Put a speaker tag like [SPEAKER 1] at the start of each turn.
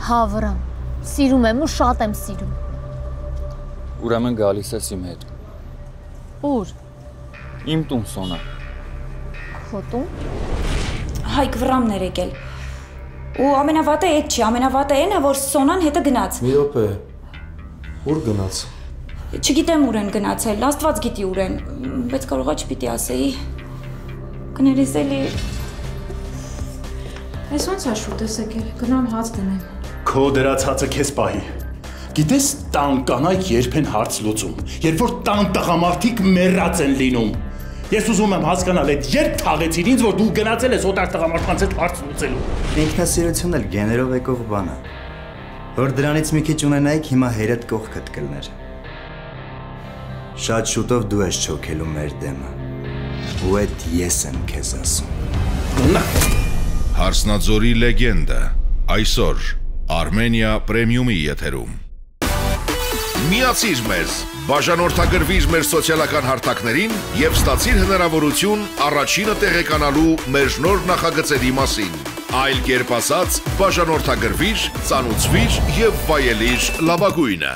[SPEAKER 1] Հա, վրան, սիրում եմ ու շատ եմ սիրում։
[SPEAKER 2] Ուրեմն գալիս ես իմ հետ։
[SPEAKER 1] Ուր։
[SPEAKER 2] Իմ տուն, Սոնա։
[SPEAKER 1] Քո տուն։
[SPEAKER 3] Հայկ վռամներ եկել։ Ու ամենավատը այդ չի, ամենավատը այն է, որ Սոնան հետը գնաց։
[SPEAKER 4] Մի րոպե։ Ուր գնաց։
[SPEAKER 3] Չգիտեմ ուր են գնացել, Աստված գիտի ուր են, բայց կարողա չպիտի ասեի։ Կներես էլի։
[SPEAKER 5] Այս ոնց է շուտ ես եկել, գնամ հաց դնեմ։
[SPEAKER 6] Քո դրած հացը քեզ պահի։ Գիտես տան կանայք երբ են հարց լուծում, երբ որ տան տղամարդիկ մեռած են լինում։ Ես ուզում եմ հասկանալ այդ երբ թաղեցին ինձ, որ դու գնացել ես օտար տղամարդկանց հետ հարց լուծելու։
[SPEAKER 7] Ինքնասիրությունն էլ գեներով եկող բան է։ Որ դրանից մի քիչ ունենայիք, հիմա հերդ կողքդ կլներ։ Շատ շուտով դու ես չոքելու մեր դեմը։ Ու այդ ես եմ քեզ ասում։
[SPEAKER 8] Հարսնաձորի լեգենդը այսօր Armenia Premium-ի եթերում։ Միացիր մեզ, բաժանորդագրվիր մեր սոցիալական հարթակներին և ստացիր հնարավորություն առաջինը տեղեկանալու մեր նոր նախագծերի մասին։ Այլ կերպ ասած, բաժանորդագրվիր, ծանուցվիր և վայելիր լավագույնը։